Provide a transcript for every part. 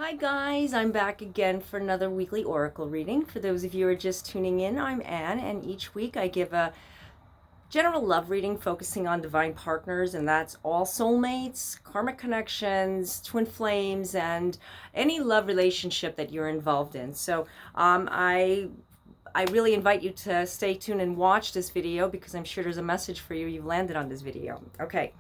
Hi guys, I'm back again for another weekly oracle reading. For those of you who are just tuning in, I'm Anne, and each week I give a general love reading focusing on divine partners, and that's all soulmates, karmic connections, twin flames, and any love relationship that you're involved in. So I really invite you to stay tuned and watch this video because I'm sure there's a message for you. You've landed on this video. Okay.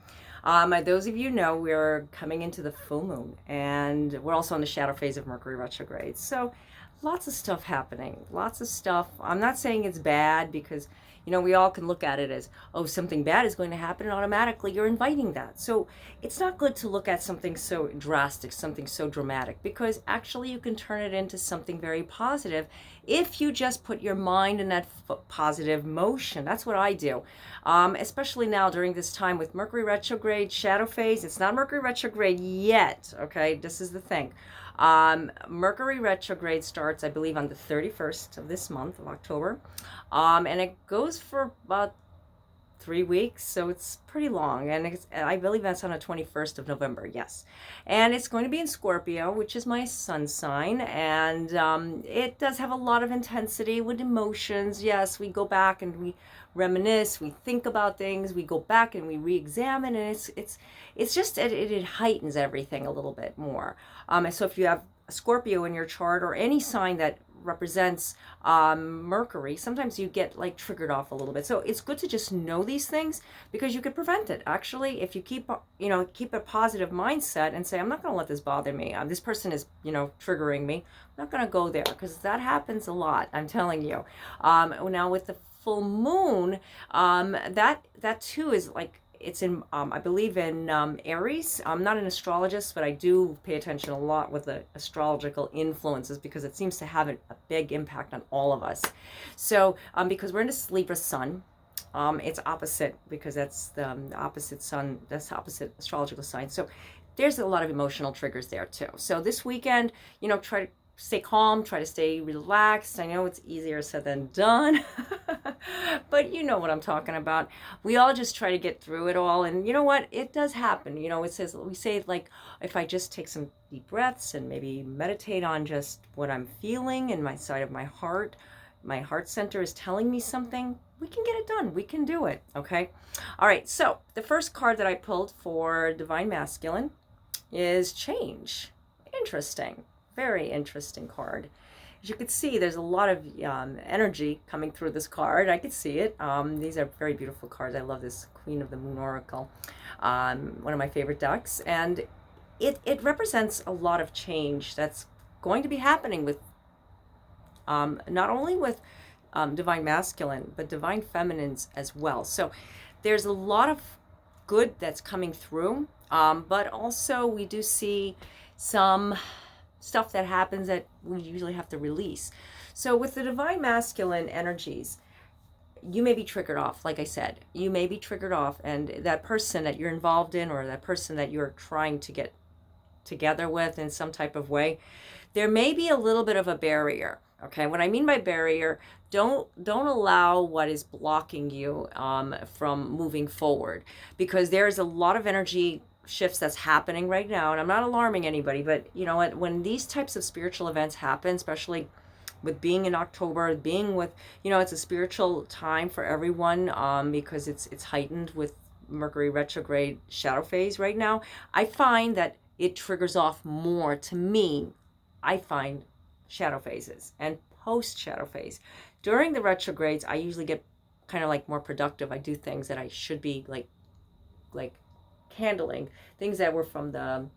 Those of you know we're coming into the full moon, and we're also in the shadow phase of Mercury retrograde. So lots of stuff happening, lots of stuff. I'm not saying it's bad because, we all can look at it as, oh, something bad is going to happen, and automatically you're inviting that. So it's not good to look at something so drastic, something so dramatic, because actually you can turn it into something very positive if you just put your mind in that positive motion. That's what I do, especially now during this time with Mercury retrograde, shadow phase. It's not Mercury retrograde yet, okay? This is the thing. Mercury retrograde starts, I believe, on the 31st of this month of October, and it goes for about 3 weeks, so it's pretty long, and I believe that's on the 21st of November, yes. And it's going to be in Scorpio, which is my sun sign, and it does have a lot of intensity with emotions. Yes, we go back and we reminisce, we think about things, we go back and we re-examine, and it's just it heightens everything a little bit more. And so if you have a Scorpio in your chart, or any sign that represents Mercury, sometimes you get like triggered off a little bit. So it's good to just know these things because you could prevent it. Actually, if you keep a positive mindset and say, I'm not going to let this bother me. This person is, triggering me. I'm not going to go there, because that happens a lot. I'm telling you. Now with the full moon, that too is like, it's in, I believe in Aries. I'm not an astrologist, but I do pay attention a lot with the astrological influences because it seems to have a big impact on all of us. So because we're in a Libra sun, it's opposite, because that's the opposite sun, that's the opposite astrological sign. So there's a lot of emotional triggers there too. So this weekend, try to stay calm, try to stay relaxed. I know it's easier said than done, but you know what I'm talking about. We all just try to get through it all, and you know what? It does happen. We say like, if I just take some deep breaths and maybe meditate on just what I'm feeling in my side of my heart center is telling me something, we can get it done. We can do it, okay? All right, so the first card that I pulled for Divine Masculine is Change. Interesting. Very interesting card. As you can see, there's a lot of energy coming through this card. I could see it. These are very beautiful cards. I love this Queen of the Moon Oracle, one of my favorite decks. And it represents a lot of change that's going to be happening with not only with Divine Masculine, but Divine Feminines as well. So there's a lot of good that's coming through, but also we do see some stuff that happens that we usually have to release. So with the Divine Masculine energies, you may be triggered off. Like I said, you may be triggered off, and that person that you're involved in, or that person that you're trying to get together with in some type of way, there may be a little bit of a barrier. Okay, what I mean by barrier, don't allow what is blocking you from moving forward, because there's a lot of energy shifts that's happening right now, and I'm not alarming anybody, but you know what, when these types of spiritual events happen, especially with being in October, being with, it's a spiritual time for everyone, because it's heightened with Mercury retrograde shadow phase right now. I find that it triggers off more, to me, I find, shadow phases and post shadow phase. During the retrogrades, I usually get kind of like more productive. I do things that I should be like handling, things that were from the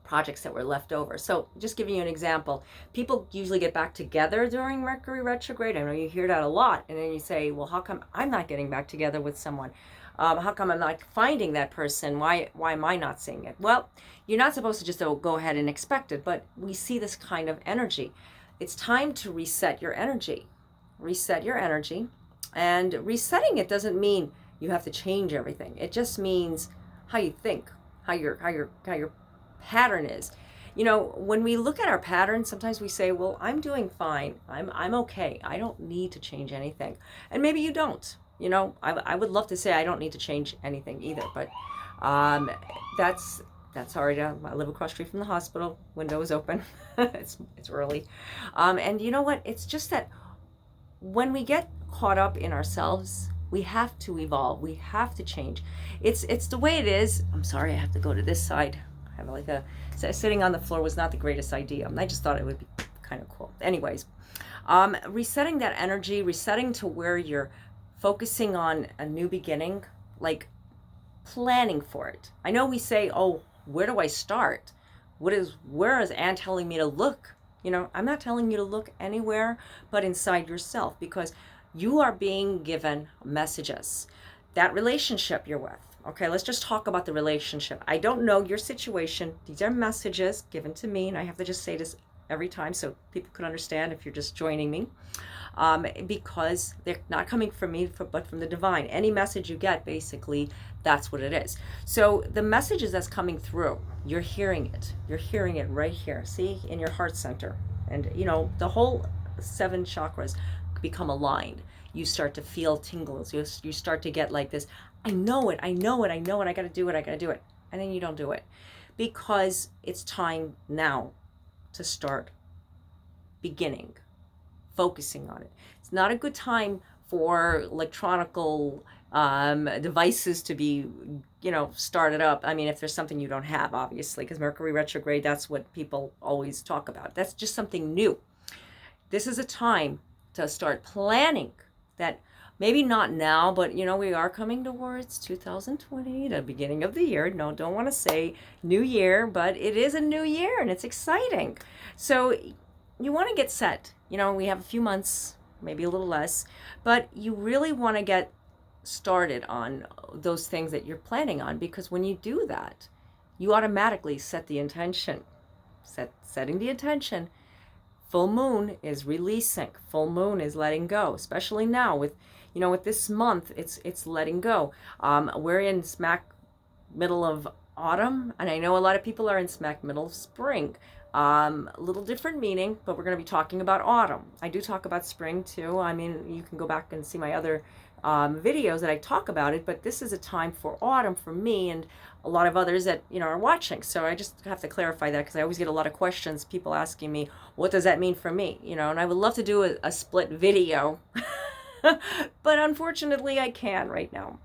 projects that were left over. So just giving you an example, people usually get back together during Mercury retrograde. I know you hear that a lot, and then you say, well, how come I'm not getting back together with someone? How come I'm not finding that person? Why am I not seeing it? Well, you're not supposed to just go ahead and expect it, but we see this kind of energy. It's time to reset your energy. Reset your energy. And resetting it doesn't mean you have to change everything. It just means how you think, how your pattern is. When we look at our pattern, sometimes we say, well, I'm doing fine. I'm okay. I don't need to change anything. And maybe you don't. I would love to say I don't need to change anything either, but that's That's already done. I live across the street from the hospital. Window is open. It's early. And you know what? It's just that when we get caught up in ourselves, we have to evolve. We have to change. It's the way it is. I'm sorry, I have to go to this side. I have like a sitting on the floor was not the greatest idea. I just thought it would be kind of cool. Anyways, resetting that energy, resetting to where you're focusing on a new beginning, like planning for it. I know we say, oh, where do I start? Where is Anne telling me to look? You know, I'm not telling you to look anywhere but inside yourself, because you are being given messages. That relationship you're with. Okay, let's just talk about the relationship. I don't know your situation. These are messages given to me, and I have to just say this every time so people can understand if you're just joining me. Because they're not coming from me, but from the divine. Any message you get, basically, that's what it is. So the messages that's coming through, you're hearing it. You're hearing it right here. See, in your heart center. And, you know, the whole 7 chakras become aligned. You start to feel tingles. You start to get like this, I know it, I got to do it, And then you don't do it. Because it's time now to start beginning. Focusing on it. It's not a good time for electronical devices to be, you know, started up. I mean, if there's something you don't have, obviously, because Mercury retrograde, that's what people always talk about. That's just something new. This is a time to start planning that. Maybe not now, but you know, we are coming towards 2020, the beginning of the year. No, don't want to say new year, but it is a new year and it's exciting. So you want to get set. You know, we have a few months, maybe a little less, but you really want to get started on those things that you're planning on, because when you do that, you automatically set the intention. Setting the intention. Full moon is releasing. Full moon is letting go, especially now with, you know, with this month, it's letting go. We're in smack middle of autumn, and I know a lot of people are in smack middle of spring. A little different meaning, but we're going to be talking about autumn. I do talk about spring too. I mean, you can go back and see my other videos that I talk about it, but this is a time for autumn for me and a lot of others that, you know, are watching. So I just have to clarify that, because I always get a lot of questions, people asking me, what does that mean for me? You know, and I would love to do a split video, but unfortunately I can't right now.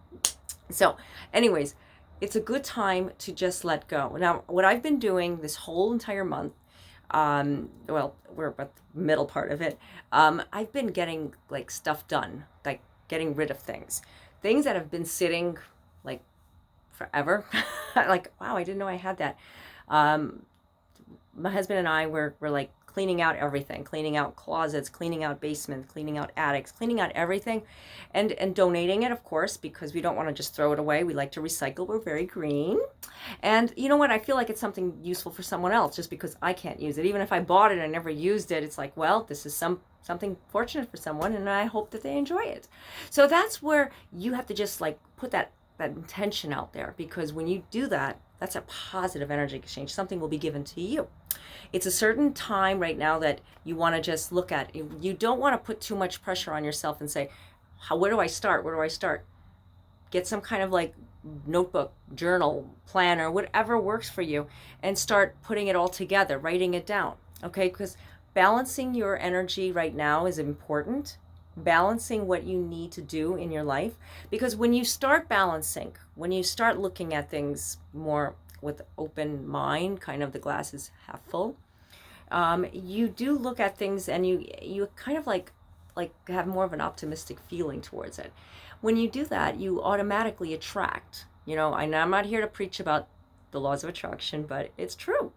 So anyways, it's a good time to just let go. Now, what I've been doing this whole entire month, well, we're at the middle part of it, I've been getting like stuff done, like getting rid of things that have been sitting like forever. Like, wow, I didn't know I had that. My husband and I were like cleaning out everything, cleaning out closets, cleaning out basements, cleaning out attics, cleaning out everything, and donating it, of course, because we don't want to just throw it away. We like to recycle. We're very green. And you know what? I feel like it's something useful for someone else, just because I can't use it. Even if I bought it and I never used it, it's like, well, this is something fortunate for someone, and I hope that they enjoy it. So that's where you have to just like put that intention out there, because when you do that, that's a positive energy exchange. Something will be given to you. It's a certain time right now that you want to just look at. You don't want to put too much pressure on yourself and say, where do I start? Where do I start? Get some kind of like notebook, journal, planner, whatever works for you, and start putting it all together, writing it down. Okay? Because balancing your energy right now is important. Balancing what you need to do in your life. Because when you start balancing, when you start looking at things more with open mind, kind of the glass is half full, you do look at things and you kind of like have more of an optimistic feeling towards it. When you do that, you automatically attract. You know, and I'm not here to preach about the laws of attraction, but it's true,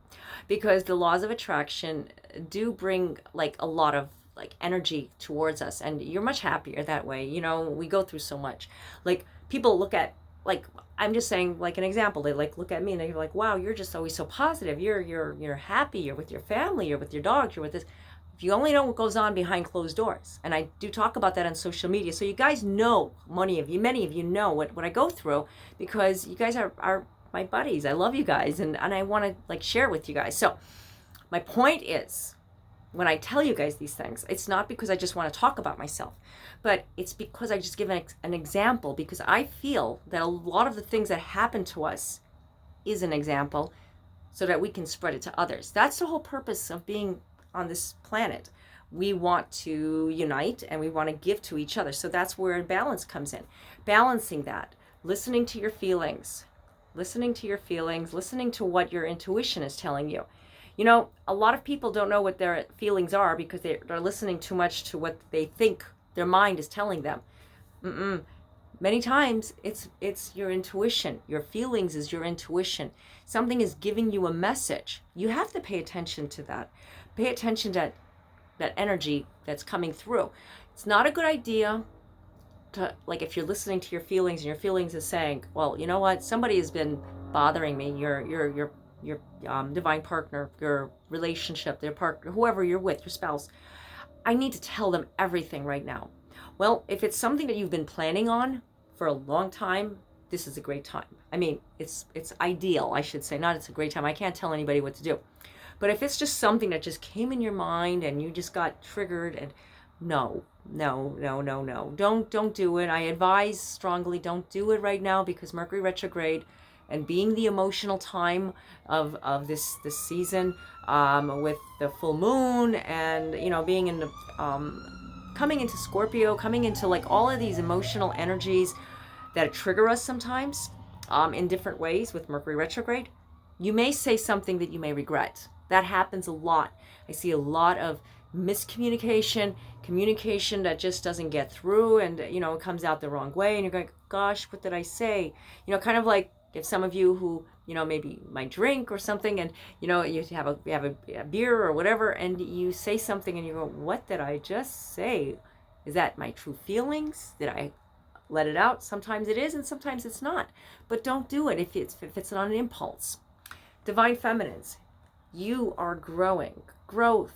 because the laws of attraction do bring like a lot of like energy towards us, and you're much happier that way. You know, we go through so much. Like, people look at, like, I'm just saying, like an example, they like look at me and they're like, wow, you're just always so positive, you're happy, you're with your family, you're with your dog, you're with this. If you only know what goes on behind closed doors, and I do talk about that on social media, so you guys know, many of you know what I go through, because you guys are my buddies. I love you guys, and I want to like share with you guys. So my point is, when I tell you guys these things, it's not because I just want to talk about myself, but it's because I just give an example, because I feel that a lot of the things that happen to us is an example so that we can spread it to others. That's the whole purpose of being on this planet. We want to unite and we want to give to each other. So that's where balance comes in. Balancing that, listening to your feelings, listening to what your intuition is telling you. You know, a lot of people don't know what their feelings are because they're listening too much to what they think their mind is telling them. Many times it's your intuition. Your feelings is your intuition. Something is giving you a message. You have to pay attention to that. Pay attention to that energy that's coming through. It's not a good idea to, like, if you're listening to your feelings and your feelings is saying, well, you know what, somebody has been bothering me, your divine partner, your relationship, their partner, whoever you're with, your spouse. I need to tell them everything right now. Well, if it's something that you've been planning on for a long time, this is a great time. I mean, it's ideal, I should say. Not it's a great time. I can't tell anybody what to do. But if it's just something that just came in your mind and you just got triggered, and no. Don't do it. I advise strongly, don't do it right now, because Mercury retrograde and being the emotional time of this season, with the full moon and, you know, being in the coming into Scorpio, coming into like all of these emotional energies that trigger us sometimes in different ways with Mercury retrograde, you may say something that you may regret. That happens a lot. I see a lot of miscommunication, communication that just doesn't get through, and, you know, it comes out the wrong way, and you're going, gosh, what did I say? You know, kind of like if some of you who, you know, maybe might drink or something, and, you know, you have a beer or whatever, and you say something and you go, what did I just say? Is that my true feelings? Did I let it out? Sometimes it is and sometimes it's not. But don't do it if it's not an impulse. Divine Feminines, you are growing. Growth.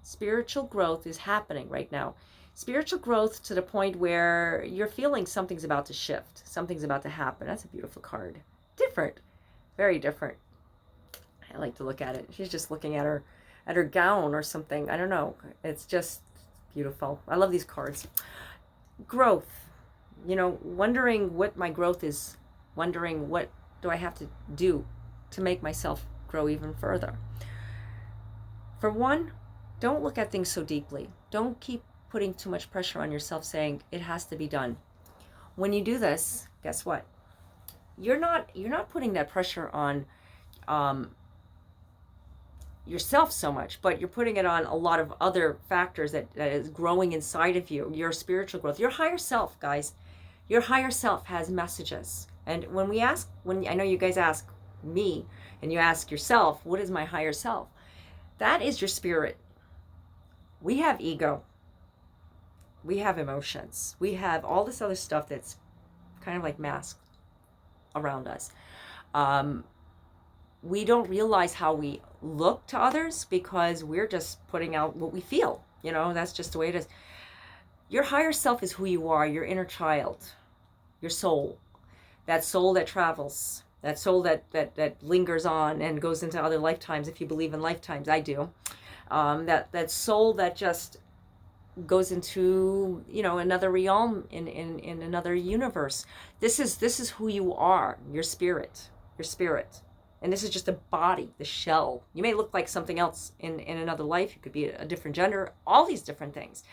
Spiritual growth is happening right now. Spiritual growth to the point where you're feeling something's about to shift. Something's about to happen. That's a beautiful card. Different. Very different. I like to look at it. She's just looking at her gown or something. I don't know. It's just beautiful. I love these cards. Growth. You know, wondering what my growth is. Wondering what do I have to do to make myself grow even further. For one, don't look at things so deeply. Don't keep putting too much pressure on yourself saying it has to be done. When you do this, guess what? You're not putting that pressure on yourself so much, but you're putting it on a lot of other factors that is growing inside of you. Your spiritual growth, your higher self, guys. Your higher self has messages. And when I know you guys ask me and you ask yourself, what is my higher self? That is your spirit. We have ego. We have emotions. We have all this other stuff that's kind of like masked around us. We don't realize how we look to others because we're just putting out what we feel. You know, that's just the way it is. Your higher self is who you are, your inner child, your soul. That soul that travels, that soul that lingers on and goes into other lifetimes, if you believe in lifetimes. I do. That soul that just goes into, you know, another realm in another universe. This is who you are, your spirit. And this is just a body, the shell. You may look like something else in another life. You could be a different gender, all these different things.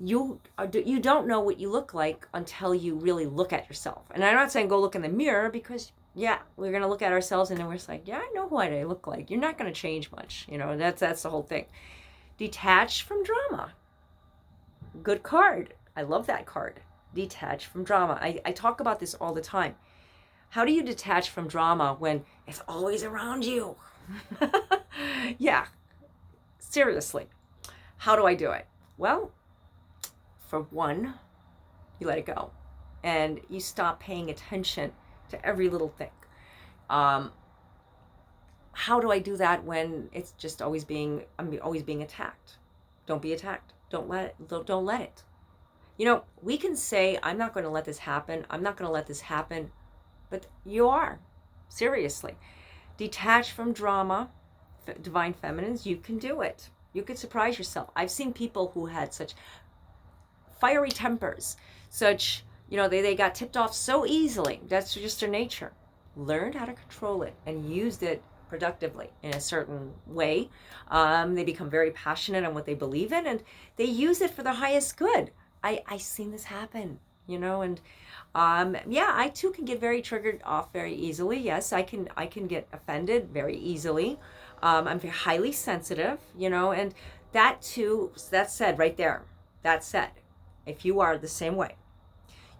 You don't know what you look like until you really look at yourself. And I'm not saying go look in the mirror, because yeah, we're going to look at ourselves and then we're just like, yeah, I know what I look like. You're not going to change much. You know, that's the whole thing. Detach from drama. Good card. I love that card. Detach from drama. I talk about this all the time. How do you detach from drama when it's always around you? Yeah, seriously. How do I do it? Well, for one, you let it go and you stop paying attention to every little thing. How do I do that when it's just I'm always being attacked? Don't be attacked. Don't let it. You know, we can say, I'm not going to let this happen. I'm not going to let this happen. But you are. Seriously. Detach from drama. Divine Feminines, you can do it. You could surprise yourself. I've seen people who had such fiery tempers, such, you know, they got tipped off so easily. That's just their nature. learned how to control it and used it productively in a certain way. They become very passionate on what they believe in, and they use it for their highest good. I seen this happen, and yeah, I too can get very triggered off very easily. Yes, I can get offended very easily. I'm very highly sensitive, and that too. That said, right there. That said, if you are the same way,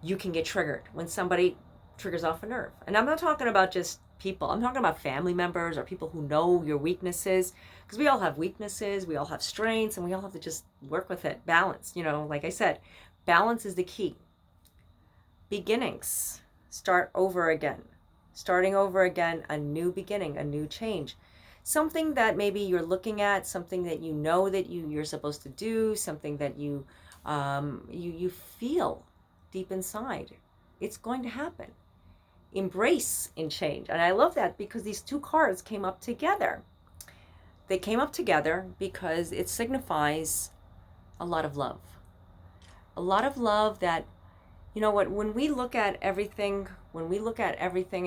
you can get triggered when somebody triggers off a nerve. And I'm not talking about just people. I'm talking about family members or people who know your weaknesses, because we all have weaknesses, we all have strengths, and we all have to just work with it. Balance, like I said, balance is the key. Beginnings. Start over again. Starting over again, a new beginning, a new change. Something that maybe you're looking at, something that you know that you're supposed to do, something that you feel deep inside. It's going to happen. Embrace in change. And I love that because these two cards came up together. They came up together because it signifies a lot of love. A lot of love that, when we look at everything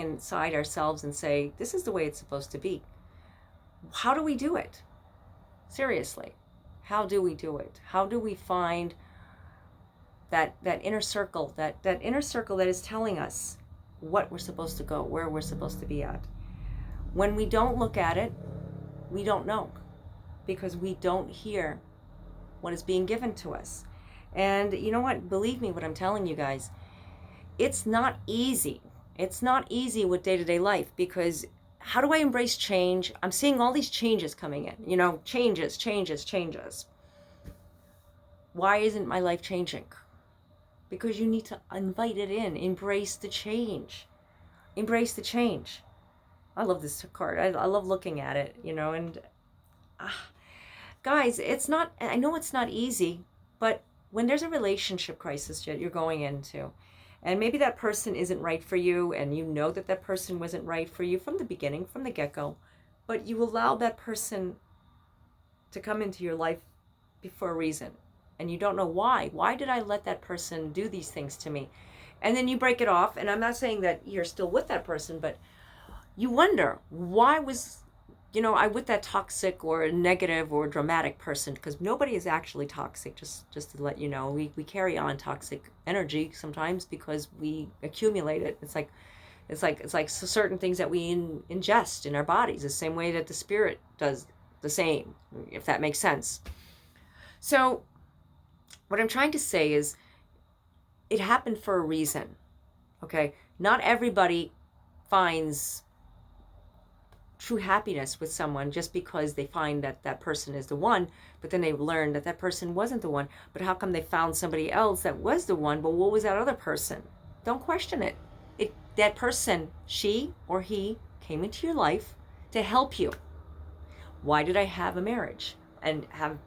inside ourselves and say, this is the way it's supposed to be, how do we do it? Seriously, how do we do it? How do we find that inner circle, that inner circle that is telling us what we're supposed to go, where we're supposed to be at? When we don't look at it, we don't know, because we don't hear what is being given to us. And you know what? Believe me what I'm telling you guys. It's not easy. It's not easy with day-to-day life, because how do I embrace change? I'm seeing all these changes coming in, changes. Why isn't my life changing? Because you need to invite it in. Embrace the change. Embrace the change. I love this card. I love looking at it, and guys, I know it's not easy, but when there's a relationship crisis that you're going into, and maybe that person isn't right for you, and you know that person wasn't right for you from the beginning, from the get-go, but you allow that person to come into your life for a reason, and you don't know why. Why did I let that person do these things to me? And then you break it off, and I'm not saying that you're still with that person, but you wonder, why was I with that toxic or negative or dramatic person? Because nobody is actually toxic, just to let you know. We carry on toxic energy sometimes because we accumulate it. It's like certain things that we ingest in our bodies, the same way that the spirit does the same, if that makes sense. So what I'm trying to say is, it happened for a reason. Okay? Not everybody finds true happiness with someone just because they find that person is the one, but then they learn that person wasn't the one. But how come they found somebody else that was the one? But what was that other person? Don't question it. That person, she or he, came into your life to help you. Why did I have a marriage and have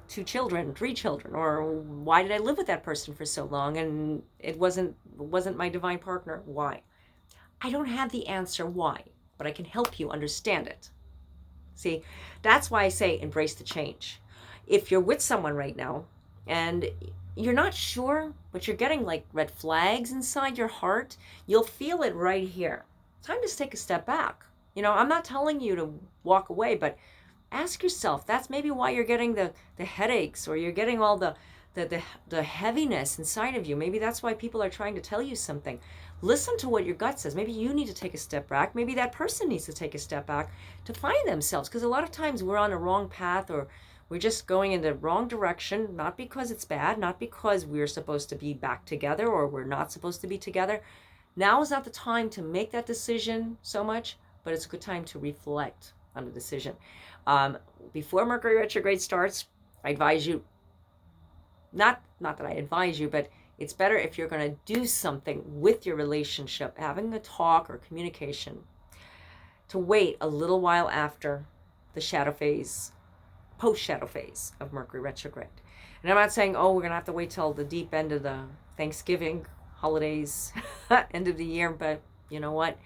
2 children, 3 children? Or why did I live with that person for so long and it wasn't my divine partner? Why? I don't have the answer why, but I can help you understand it. See, that's why I say embrace the change. If you're with someone right now and you're not sure, but you're getting like red flags inside your heart, you'll feel it right here. Time to take a step back. I'm not telling you to walk away, but ask yourself, that's maybe why you're getting the headaches, or you're getting all the heaviness inside of you. Maybe that's why people are trying to tell you something. Listen to what your gut says. Maybe you need to take a step back. Maybe that person needs to take a step back to find themselves. Because a lot of times we're on a wrong path, or we're just going in the wrong direction, not because it's bad, not because we're supposed to be back together or we're not supposed to be together. Now is not the time to make that decision so much, but it's a good time to reflect on the decision. Before Mercury retrograde starts, I advise you, not that I advise you, but it's better if you're going to do something with your relationship, having a talk or communication, to wait a little while after the shadow phase, post-shadow phase of Mercury retrograde. And I'm not saying, we're going to have to wait till the deep end of the Thanksgiving holidays, end of the year, but you know what?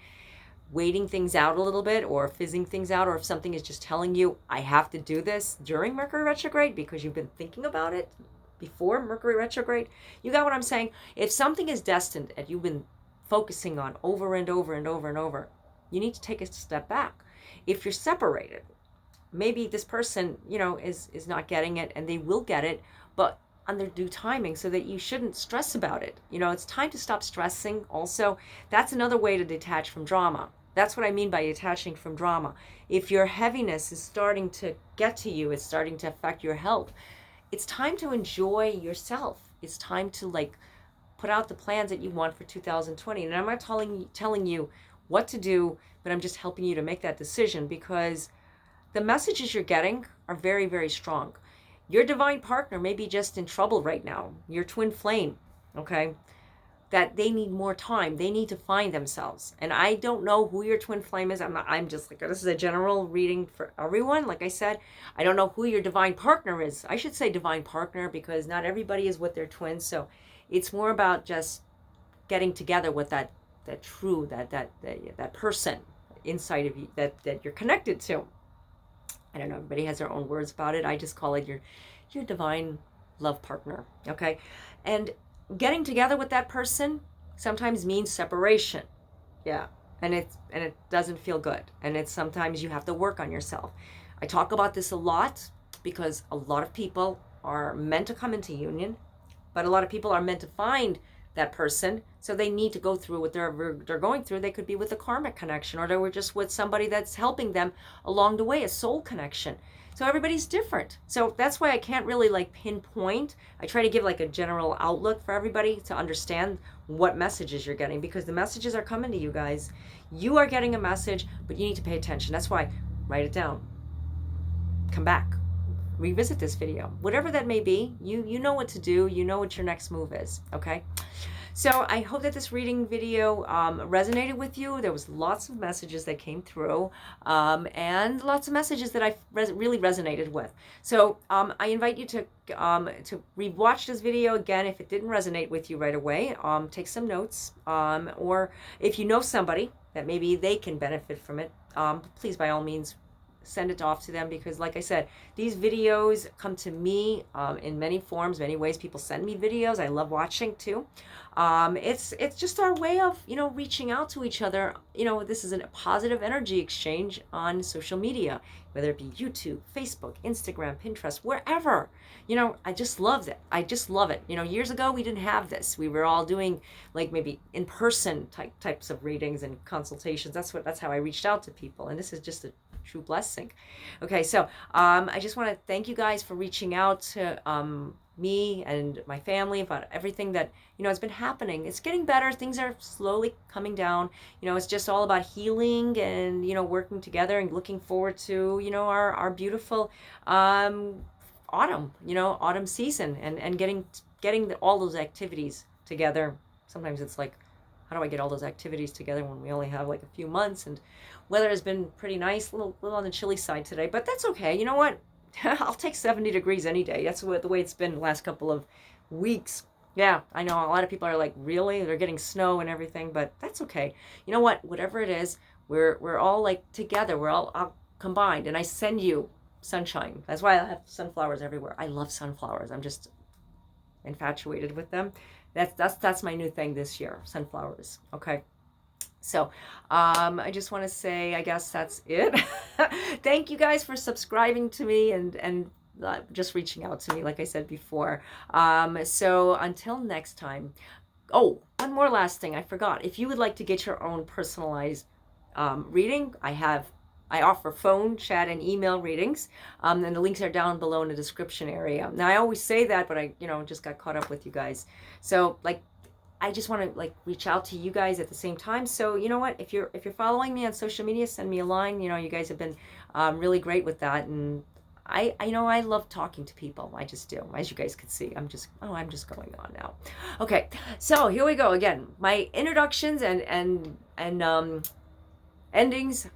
Waiting things out a little bit, or fizzing things out, or if something is just telling you, I have to do this during Mercury retrograde because you've been thinking about it before Mercury retrograde. You got what I'm saying? If something is destined and you've been focusing on over and over and over and over, You need to take a step back. If you're separated, maybe this person, is not getting it, and they will get it, but on their due timing, so that you shouldn't stress about it. It's time to stop stressing. Also, that's another way to detach from drama. That's what I mean by detaching from drama. If your heaviness is starting to get to you, it's starting to affect your health, it's time to enjoy yourself. It's time to put out the plans that you want for 2020. And I'm not telling you what to do, but I'm just helping you to make that decision, because the messages you're getting are very, very strong. Your divine partner may be just in trouble right now. Your twin flame, okay? That they need more time. They need to find themselves. And I don't know who your twin flame is. I'm just this is a general reading for everyone. Like I said, I don't know who your divine partner is. I should say divine partner, because not everybody is with their twins. So it's more about just getting together with that person inside of you that you're connected to. I don't know, everybody has their own words about it. I just call it your divine love partner, okay? And getting together with that person sometimes means separation. Yeah. And it doesn't feel good. And it's sometimes you have to work on yourself. I talk about this a lot because a lot of people are meant to come into union, but a lot of people are meant to find that person, so they need to go through what they're going through. They could be with a karmic connection, or they were just with somebody that's helping them along the way, a soul connection. So everybody's different. So that's why I can't really pinpoint. I try to give a general outlook for everybody to understand what messages you're getting, because the messages are coming to you guys. You are getting a message, but you need to pay attention. That's why, write it down. Come back. Revisit this video. Whatever that may be, you know what to do. You know what your next move is, okay? So I hope that this reading video resonated with you. There was lots of messages that came through, and lots of messages that I really resonated with. So I invite you to rewatch this video again if it didn't resonate with you right away. Take some notes, or if you know somebody that maybe they can benefit from it, please, by all means, send it off to them, because like I said, these videos come to me in many forms, many ways. People send me videos. I love watching too. It's just our way of reaching out to each other. This is a positive energy exchange on social media, whether it be YouTube, Facebook, Instagram, Pinterest, wherever. I just love it. I just love it. Years ago we didn't have this. We were all doing maybe in-person types of readings and consultations. That's how I reached out to people, and this is just a true blessing. Okay, so I just want to thank you guys for reaching out to me and my family about everything that has been happening. It's getting better. Things are slowly coming down. It's just all about healing and working together and looking forward to our beautiful autumn autumn season, and getting all those activities together. Sometimes it's how do I get all those activities together when we only have a few months? And weather has been pretty nice, a little on the chilly side today, but that's okay. You know what? I'll take 70 degrees any day. That's the way it's been the last couple of weeks. Yeah, I know a lot of people are really? They're getting snow and everything, but that's okay. You know what? Whatever it is, we're all together. We're all combined, and I send you sunshine. That's why I have sunflowers everywhere. I love sunflowers. I'm just infatuated with them. That's my new thing this year, sunflowers. Okay. So I just want to say, I guess that's it. Thank you guys for subscribing to me and just reaching out to me, like I said before. So until next time. Oh, one more last thing I forgot. If you would like to get your own personalized reading, I offer phone, chat, and email readings, and the links are down below in the description area. Now, I always say that, but I, just got caught up with you guys. So, I just want to reach out to you guys at the same time. So, you know what? If you're following me on social media, send me a line. You guys have been really great with that, and I love talking to people. I just do. As you guys can see, I'm just going on now. Okay, so here we go again. My introductions and endings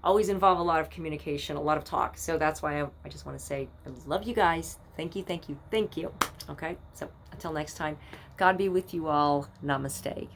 always involve a lot of communication, a lot of talk. So that's why I just want to say I love you guys. Thank you, thank you, thank you. Okay, so until next time, God be with you all. Namaste.